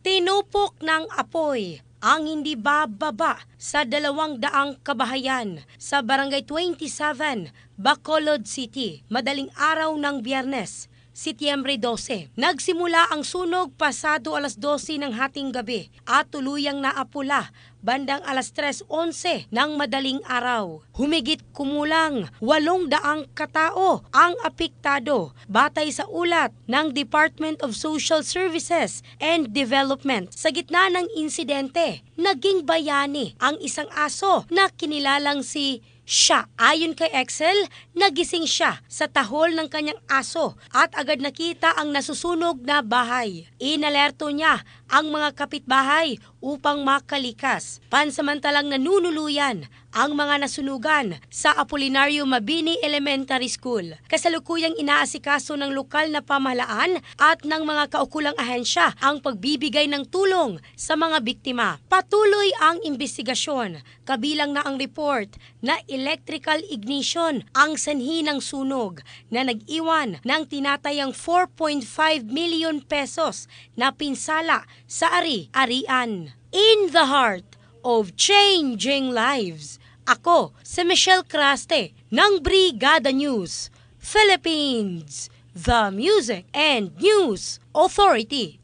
Tinupok ng apoy ang hindi bababa sa 200 kabahayan sa Barangay 27, Bacolod City, madaling araw ng Biyernes, Setyembre 12. Nagsimula ang sunog pasado alas 12 ng hating gabi at tuluyang naapula bandang alas 3:11 ng madaling araw. Humigit kumulang 800 katao ang apektado batay sa ulat ng Department of Social Services and Development. Sa gitna ng insidente, naging bayani ang isang aso na kinilalang si siya. Ayon kay Excel, nagising siya sa tahol ng kanyang aso at agad nakita ang nasusunog na bahay. Inalerto niya ang mga kapitbahay upang makalikas. Pansamantalang nanunuluyan ang mga nasunugan sa Apolinario Mabini Elementary School. Kasalukuyang inaasikaso ng lokal na pamahalaan at ng mga kaukulang ahensya ang pagbibigay ng tulong sa mga biktima. Patuloy ang investigasyon, kabilang na ang report na electrical ignition ang sanhi ng sunog na nag-iwan ng tinatayang 4.5 million pesos na pinsala sa ari-arian. In the heart of changing lives, ako si Michelle Craste ng Brigada News Philippines, the Music and News Authority.